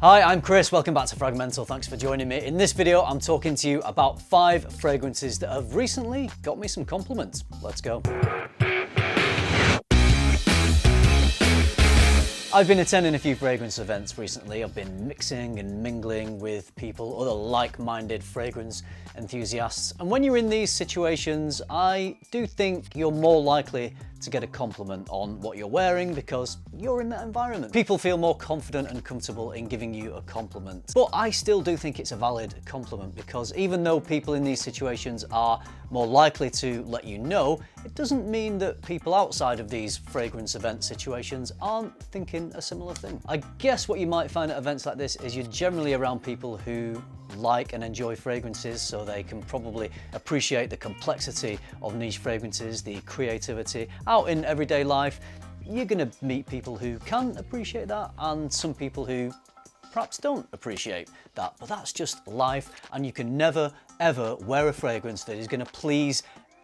Hi, I'm Chris, welcome back to FRAG-MENTAL, thanks for joining me. In this video, I'm talking to you about 5 fragrances that have recently got me some compliments. Let's go. I've been attending a few fragrance events recently. I've been mixing and mingling with people, other like-minded fragrance enthusiasts. And when you're in these situations, I do think you're more likely to get a compliment on what you're wearing because you're in that environment. People feel more confident and comfortable in giving you a compliment. But I still do think it's a valid compliment because even though people in these situations are more likely to let you know, it doesn't mean that people outside of these fragrance event situations aren't thinking a similar thing. I guess what you might find at events like this is you're generally around people who like and enjoy fragrances, so they can probably appreciate the complexity of niche fragrances, the creativity. Out in everyday life, you're gonna meet people who can appreciate that and some people who perhaps don't appreciate that, but that's just life, and you can never ever wear a fragrance that is gonna please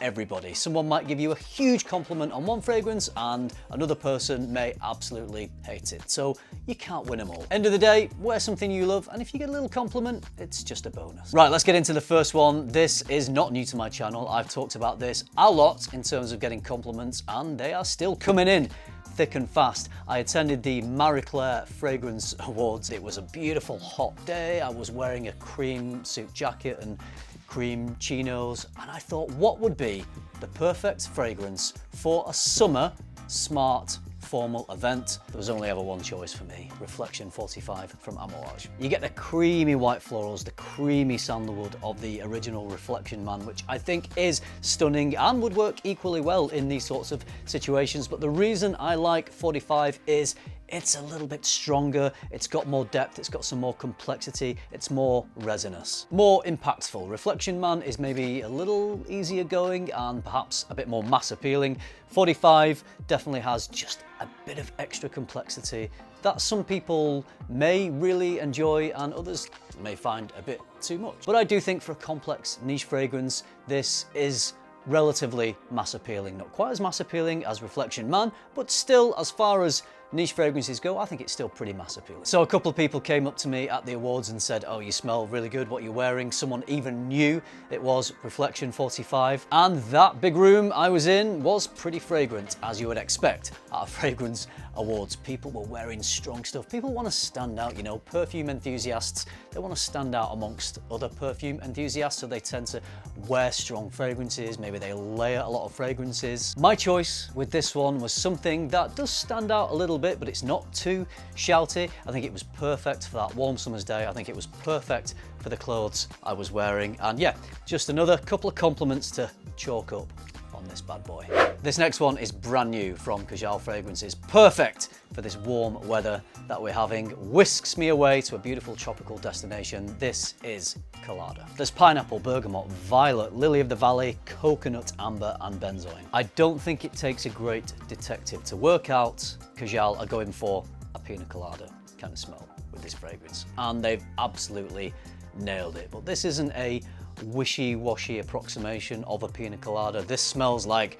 everybody. Someone might give you a huge compliment on one fragrance and another person may absolutely hate it. So you can't win them all. End of the day, wear something you love, and if you get a little compliment, it's just a bonus. Right, let's get into the first one. This is not new to my channel. I've talked about this a lot in terms of getting compliments, and they are still coming in thick and fast. I attended the Marie Claire Fragrance Awards. It was a beautiful hot day. I was wearing a cream suit jacket and cream chinos, and I thought, what would be the perfect fragrance for a summer, smart, formal event? There was only ever one choice for me, Reflection 45 from Ammoage. You get the creamy white florals, the creamy sandalwood of the original Reflection Man, which I think is stunning and would work equally well in these sorts of situations. But the reason I like 45 is it's a little bit stronger, it's got more depth, it's got some more complexity, it's more resinous, more impactful. Reflection Man is maybe a little easier going and perhaps a bit more mass appealing. 45 definitely has just a bit of extra complexity that some people may really enjoy and others may find a bit too much. But I do think for a complex niche fragrance, this is relatively mass appealing. Not quite as mass appealing as Reflection Man, but still, as far as niche fragrances go, I think it's still pretty mass appealing. So a couple of people came up to me at the awards and said, oh, you smell really good, what you're wearing. Someone even knew it was Reflection 45. And that big room I was in was pretty fragrant, as you would expect at a fragrance awards. People were wearing strong stuff. People want to stand out, you know, perfume enthusiasts, they want to stand out amongst other perfume enthusiasts, so they tend to wear strong fragrances, maybe they layer a lot of fragrances. My choice with this one was something that does stand out a little bit, but it's not too shouty. I think it was perfect for that warm summer's day. I think it was perfect for the clothes I was wearing. And yeah, just another couple of compliments to chalk up on this bad boy. This next one is brand new from Kajal Fragrances. Perfect for this warm weather that we're having. Whisks me away to a beautiful tropical destination. This is Colada. There's pineapple, bergamot, violet, lily of the valley, coconut, amber, and benzoin. I don't think it takes a great detective to work out Kajal are going for a pina colada kind of smell with this fragrance. And they've absolutely nailed it. But this isn't a wishy-washy approximation of a pina colada. This smells like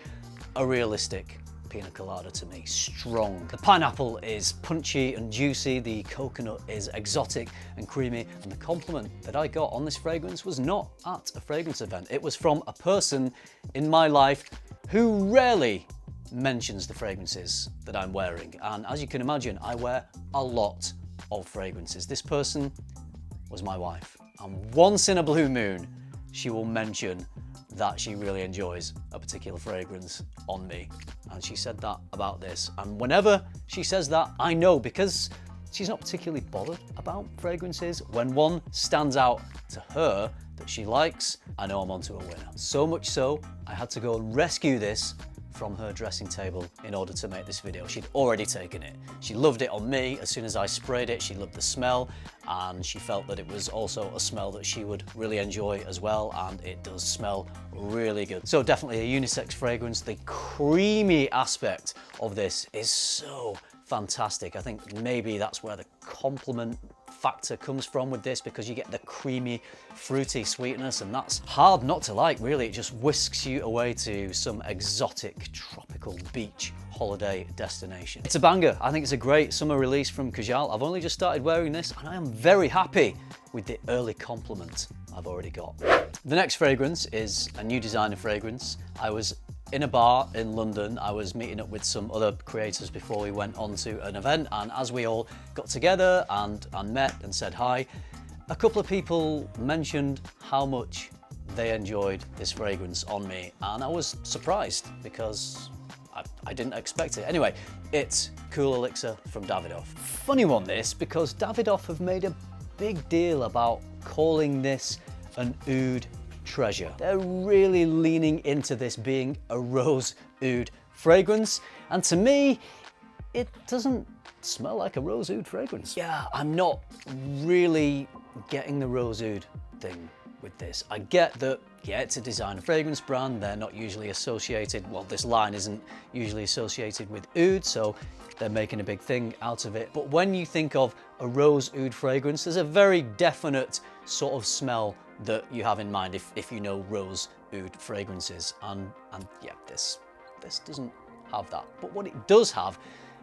a realistic pina colada to me, strong. The pineapple is punchy and juicy, the coconut is exotic and creamy, and the compliment that I got on this fragrance was not at a fragrance event. It was from a person in my life who rarely mentions the fragrances that I'm wearing. And as you can imagine, I wear a lot of fragrances. This person was my wife, and once in a blue moon, she will mention that she really enjoys a particular fragrance on me. And she said that about this. And whenever she says that, I know, because she's not particularly bothered about fragrances. When one stands out to her that she likes, I know I'm onto a winner. So much so, I had to go and rescue this from her dressing table in order to make this video. She'd already taken it. She loved it on me as soon as I sprayed it. She loved the smell, and she felt that it was also a smell that she would really enjoy as well, and it does smell really good. So definitely a unisex fragrance. The creamy aspect of this is so fantastic. I think maybe that's where the compliment factor comes from with this, because you get the creamy, fruity sweetness, and that's hard not to like, really. It just whisks you away to some exotic tropical beach holiday destination. It's a banger. I think it's a great summer release from Kajal. I've only just started wearing this and I am very happy with the early compliment I've already got. The next fragrance is a new designer fragrance. I was in a bar in London. I was meeting up with some other creators before we went on to an event, and as we all got together and met and said hi, a couple of people mentioned how much they enjoyed this fragrance on me, and I was surprised because I didn't expect it. Anyway, it's Cool Elixir from Davidoff. Funny one this, because Davidoff have made a big deal about calling this an oud treasure. They're really leaning into this being a rose oud fragrance, and to me, it doesn't smell like a rose oud fragrance. Yeah, I'm not really getting the rose oud thing with this. I get that, yeah, it's a designer fragrance brand. They're not usually associated, well, this line isn't usually associated with oud, so they're making a big thing out of it. But when you think of a rose oud fragrance, there's a very definite sort of smell that you have in mind if you know rose oud fragrances. And yeah, this doesn't have that. But what it does have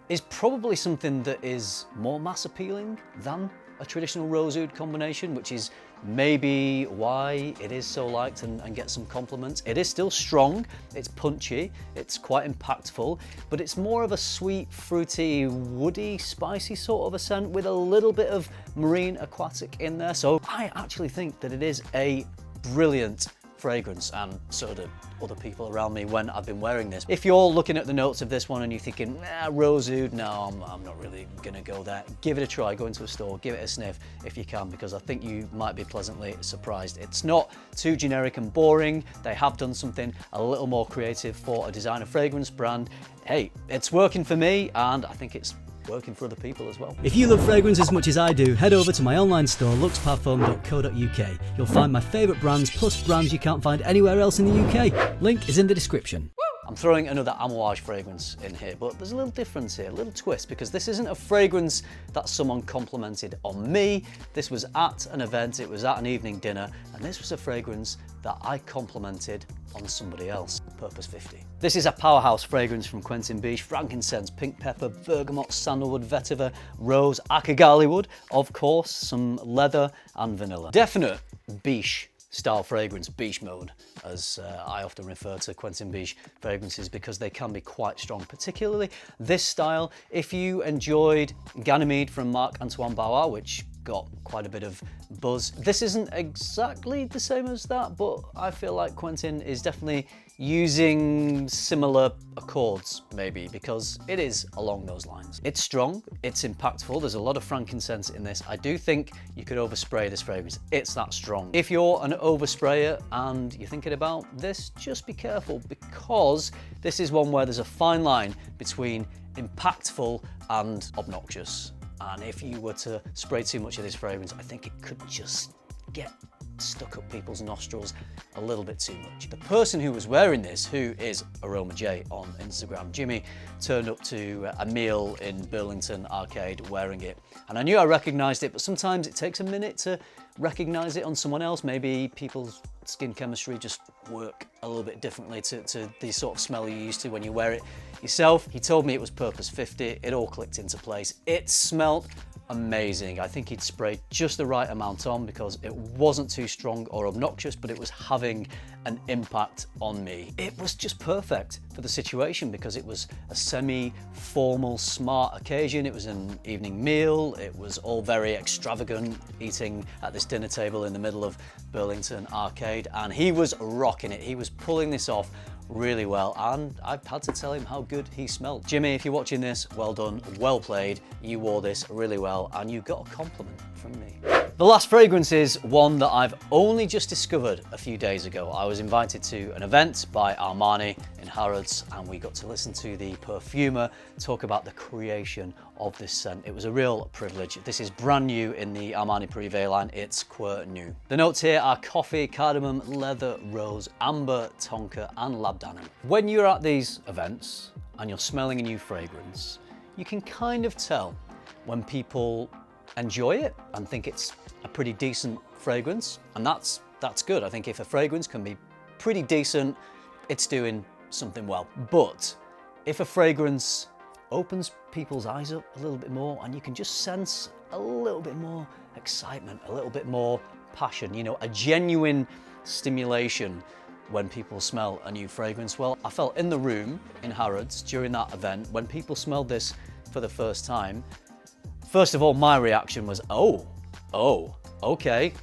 is probably something that is more mass appealing than a traditional rose oud combination, which is maybe why it is so liked and gets some compliments. It is still strong, it's punchy, it's quite impactful, but it's more of a sweet, fruity, woody, spicy sort of a scent with a little bit of marine aquatic in there. So I actually think that it is a brilliant fragrance, and so do other people around me when I've been wearing this. If you're looking at the notes of this one and you're thinking, rose oud, no, I'm not really gonna go there, give it a try, go into a store, give it a sniff if you can, because I think you might be pleasantly surprised. It's not too generic and boring. They have done something a little more creative for a designer fragrance brand. Hey, it's working for me, and I think it's working for other people as well. If you love fragrance as much as I do, head over to my online store luxparfum.co.uk. You'll find my favourite brands plus brands you can't find anywhere else in the UK. Link is in the description. I'm throwing another Ammoage fragrance in here, but there's a little difference here, a little twist, because this isn't a fragrance that someone complimented on me. This was at an event, it was at an evening dinner, and this was a fragrance that I complimented on somebody else, Purpose 50. This is a powerhouse fragrance from Quentin Beige: frankincense, pink pepper, bergamot, sandalwood, vetiver, rose, akagali wood, of course, some leather and vanilla. Definite beige style fragrance, beige mode, as I often refer to Quentin Beige fragrances, because they can be quite strong, particularly this style. If you enjoyed Ganymede from Marc Antoine Bauer, which got quite a bit of buzz, this isn't exactly the same as that, but I feel like Quentin is definitely using similar accords, maybe, because it is along those lines. It's strong, it's impactful, there's a lot of frankincense in this. I do think you could overspray this fragrance, it's that strong. If you're an oversprayer and you're thinking about this, just be careful, because this is one where there's a fine line between impactful and obnoxious. And if you were to spray too much of this fragrance, I think it could just get stuck up people's nostrils a little bit too much. The person who was wearing this, who is Aroma J on Instagram, Jimmy, turned up to a meal in Burlington Arcade wearing it. And I knew I recognized it, but sometimes it takes a minute to recognize it on someone else. Maybe people's skin chemistry just work a little bit differently to the sort of smell you're used to when you wear it yourself. He told me it was Purpose 50. It all clicked into place. It smelled amazing. I think he'd sprayed just the right amount on because it wasn't too strong or obnoxious, but it was having an impact on me. It was just perfect for the situation because it was a semi-formal, smart occasion. It was an evening meal. It was all very extravagant, eating at this dinner table in the middle of Burlington Arcade, and he was rocking it. He was pulling this off really well, and I had to tell him how good he smelled. Jimmy, if you're watching this, well done, well played. You wore this really well, and you got a compliment from me. The last fragrance is one that I've only just discovered a few days ago. I was invited to an event by Armani in Harrods, and we got to listen to the perfumer talk about the creation of this scent. It was a real privilege. This is brand new in the Armani Privé line. It's Queer New. The notes here are coffee, cardamom, leather, rose, amber, tonka, and labdanum. When you're at these events and you're smelling a new fragrance, you can kind of tell when people enjoy it and think it's a pretty decent fragrance, and that's good. I think if a fragrance can be pretty decent, it's doing something well. But if a fragrance opens people's eyes up a little bit more and you can just sense a little bit more excitement, a little bit more passion, you know, a genuine stimulation when people smell a new fragrance. Well, I felt in the room in Harrods during that event, when people smelled this for the first time, first of all, my reaction was, oh, okay,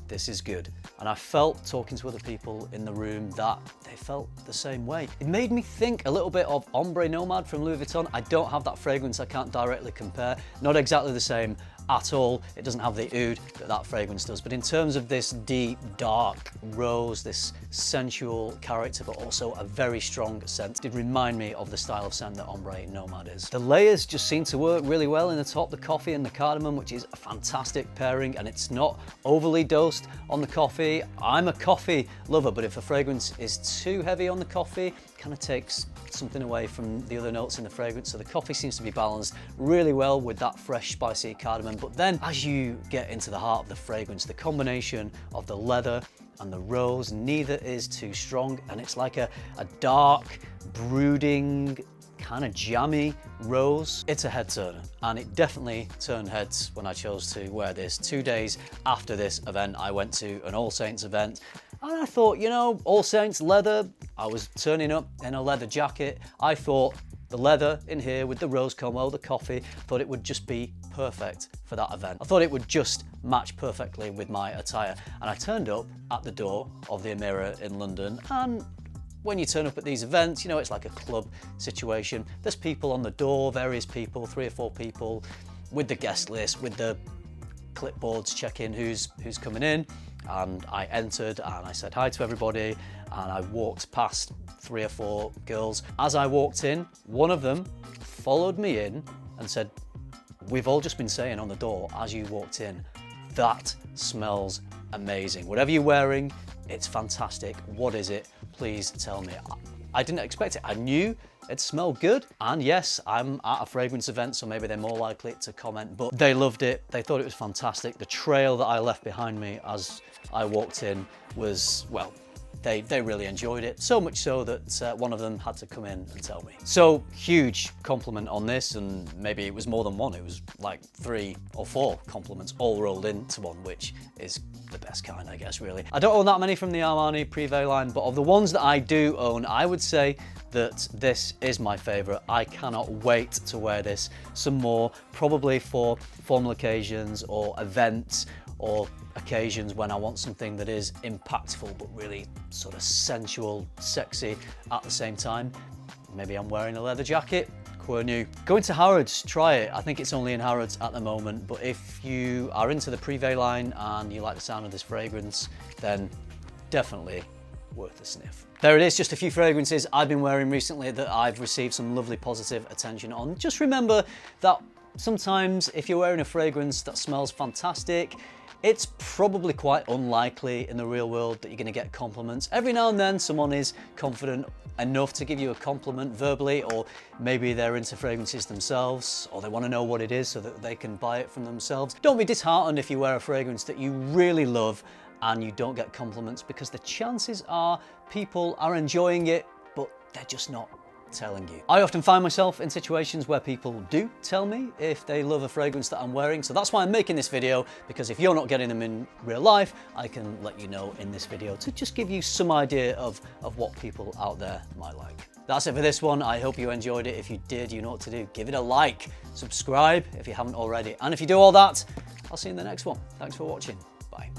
this is good. And I felt, talking to other people in the room, that they felt the same way. It made me think a little bit of Ombre Nomad from Louis Vuitton. I don't have that fragrance, I can't directly compare. Not exactly the same at all. It doesn't have the oud that fragrance does. But in terms of this deep, dark rose, this sensual character, but also a very strong scent, it did remind me of the style of scent that Ombre Nomad is. The layers just seem to work really well in the top, the coffee and the cardamom, which is a fantastic pairing, and it's not overly dosed on the coffee. I'm a coffee lover, but if a fragrance is too heavy on the coffee, it kind of takes something away from the other notes in the fragrance. So the coffee seems to be balanced really well with that fresh, spicy cardamom. But then as you get into the heart of the fragrance, the combination of the leather and the rose, neither is too strong, and it's like a dark, brooding, kind of jammy rose. It's a head turner, and it definitely turned heads when I chose to wear this. 2 days after this event, I went to an All Saints event, and I thought, you know, All Saints leather, I was turning up in a leather jacket. I thought the leather in here with the rose combo, the coffee, thought it would just be perfect for that event. I thought it would just match perfectly with my attire. And I turned up at the door of the Amira in London, and when you turn up at these events, you know, it's like a club situation. There's people on the door, various people, 3 or 4 people with the guest list, with the clipboards checking who's coming in. And I entered and I said hi to everybody, and I walked past 3 or 4 girls. As I walked in, one of them followed me in and said, "We've all just been saying on the door as you walked in, that smells amazing. Whatever you're wearing, it's fantastic. What is it? Please tell me." I didn't expect it. I knew it smelled good. And yes, I'm at a fragrance event, so maybe they're more likely to comment, but they loved it. They thought it was fantastic. The trail that I left behind me as I walked in was, well, they really enjoyed it. So much so that one of them had to come in and tell me. So huge compliment on this, and maybe it was more than one. It was like 3 or 4 compliments all rolled into one, which is the best kind, I guess, really. I don't own that many from the Armani Privé line, but of the ones that I do own, I would say that this is my favorite. I cannot wait to wear this some more, probably for formal occasions or events or occasions when I want something that is impactful but really sort of sensual, sexy at the same time. Maybe I'm wearing a leather jacket. Queer new. Go into Harrods, try it. I think it's only in Harrods at the moment, but if you are into the Privé line and you like the sound of this fragrance, then definitely worth a sniff. There it is, just a few fragrances I've been wearing recently that I've received some lovely positive attention on. Just remember that sometimes if you're wearing a fragrance that smells fantastic, it's probably quite unlikely in the real world that you're going to get compliments. Every now and then someone is confident enough to give you a compliment verbally, or maybe they're into fragrances themselves, or they want to know what it is so that they can buy it from themselves. Don't be disheartened if you wear a fragrance that you really love and you don't get compliments, because the chances are people are enjoying it, but they're just not telling you. I often find myself in situations where people do tell me if they love a fragrance that I'm wearing, so that's why I'm making this video, because if you're not getting them in real life, I can let you know in this video to just give you some idea of what people out there might like. That's it for this one. I hope you enjoyed it. If you did, you know what to do. Give it a like, subscribe if you haven't already, and if you do all that, I'll see you in the next one. Thanks for watching. Bye.